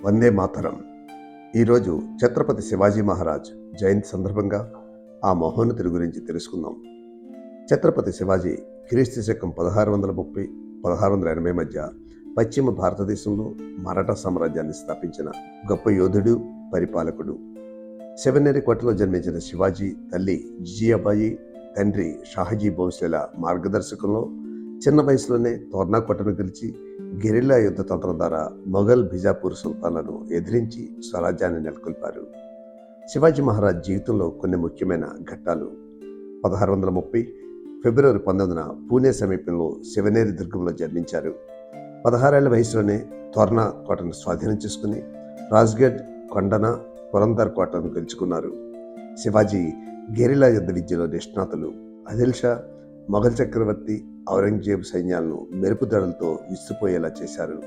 వందే మాతరం. ఈరోజు ఛత్రపతి శివాజీ మహారాజ్ జయంతి సందర్భంగా ఆ మహోన్నతుడి గురించి తెలుసుకుందాం. ఛత్రపతి శివాజీ క్రీస్తు శకం 1630-1680 మధ్య పశ్చిమ భారతదేశంలో మరాఠా సామ్రాజ్యాన్ని స్థాపించిన గొప్ప యోధుడు, పరిపాలకుడు. శివనేరికోటలో జన్మించిన శివాజీ తల్లి జిజియాబాయి, తండ్రి షాహజీ భోంస్లేల మార్గదర్శకంలో చిన్న వయసులోనే తోర్నాకోటను గెలిచి గెరిల్లా యుద్ధ తంత్రం ద్వారా మొఘల్ బిజాపూర్ సుల్తాన్లను ఎదిరించి స్వరాజ్యాన్ని నెలకొల్పారు. శివాజీ మహారాజ్ జీవితంలో కొన్ని ముఖ్యమైన ఘట్టాలు. 1630 ఫిబ్రవరి 19న పూణే సమీపంలో శివనేరి దుర్గంలో జన్మించారు. 16 ఏళ్ల వయసులోనే తోర్నా కోటను స్వాధీనం చేసుకుని రాజ్గఢ్, కొండన, పురందర్ కోటను గెలుచుకున్నారు. శివాజీ గెరిల్లా యుద్ధ విద్యలో నిష్ణాతులు. ఆదిల్ షా, మొఘల్ చక్రవర్తి ఔరంగజేబు సైన్యాలను మెరుపుదడలతో విసిపోయేలా చేశారు.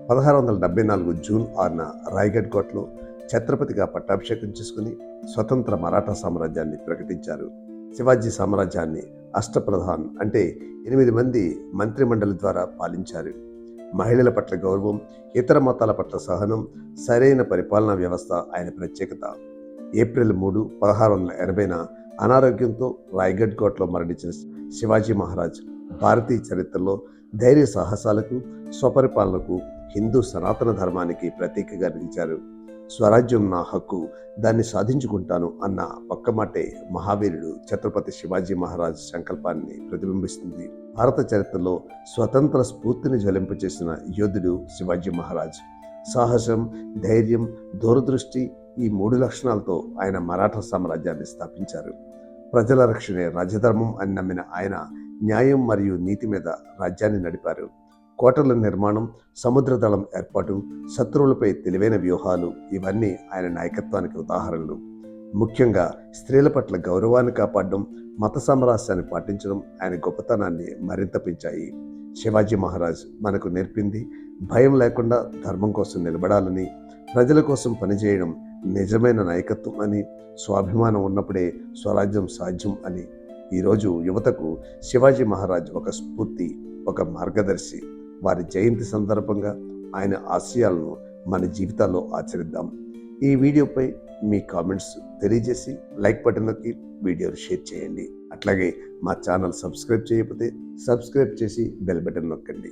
1674 జూన్ 6న రాయ్గఢ్ కోటలో ఛత్రపతిగా పట్టాభిషేకం చేసుకుని స్వతంత్ర మరాఠా సామ్రాజ్యాన్ని ప్రకటించారు. శివాజీ సామ్రాజ్యాన్ని అష్టప్రధాన్ అంటే 8 మంది మంత్రిమండలి ద్వారా పాలించారు. మహిళల పట్ల గౌరవం, ఇతర మతాల పట్ల సహనం, సరైన పరిపాలనా వ్యవస్థ ఆయన ప్రత్యేకత. ఏప్రిల్ 3, 1680న అనారోగ్యంతో రాయ్గఢ్ కోటలో మరణించిన శివాజీ మహారాజ్ భారతీయ చరిత్రలో ధైర్య సాహసాలకు, స్వపరిపాలనకు, హిందూ సనాతన ధర్మానికి ప్రతీకగా నిలిచారు. స్వరాజ్యం నా హక్కు, దాన్ని సాధించుకుంటాను అన్న ఒక్క మాటే మహావీరుడు ఛత్రపతి శివాజీ మహారాజ్ సంకల్పాన్ని ప్రతిబింబిస్తుంది. భారత చరిత్రలో స్వతంత్ర స్ఫూర్తిని జ్వలింపచేసిన యోధుడు శివాజీ మహారాజ్. సాహసం, ధైర్యం, దూరదృష్టి, ఈ 3 లక్షణాలతో ఆయన మరాఠా సామ్రాజ్యాన్ని స్థాపించారు. ప్రజల రక్షణే రాజధర్మం అని నమ్మిన ఆయన న్యాయం మరియు నీతి మీద రాజ్యాన్ని నడిపారు. కోటల నిర్మాణం, సముద్ర దళం ఏర్పాటు, శత్రువులపై తెలివైన వ్యూహాలు ఇవన్నీ ఆయన నాయకత్వానికి ఉదాహరణలు. ముఖ్యంగా స్త్రీల పట్ల గౌరవాన్ని కాపాడడం, మత సామరస్యాన్ని పాటించడం ఆయన గొప్పతనాన్ని మరింత పెంచాయి. శివాజీ మహారాజ్ మనకు నేర్పింది భయం లేకుండా ధర్మం కోసం నిలబడాలని, ప్రజల కోసం పనిచేయడం నిజమైన నాయకత్వం అని, స్వాభిమానం ఉన్నప్పుడే స్వరాజ్యం సాధ్యం అని. ఈరోజు యువతకు శివాజీ మహారాజ్ ఒక స్ఫూర్తి, ఒక మార్గదర్శి. వారి జయంతి సందర్భంగా ఆయన ఆశయాలను మన జీవితాల్లో ఆచరిద్దాం. ఈ వీడియోపై మీ కామెంట్స్ తెలియజేసి లైక్ బటన్ నొక్కి వీడియోను షేర్ చేయండి. అట్లాగే మా ఛానల్ సబ్స్క్రైబ్ చేయకపోతే సబ్స్క్రైబ్ చేసి బెల్ బటన్ నొక్కండి.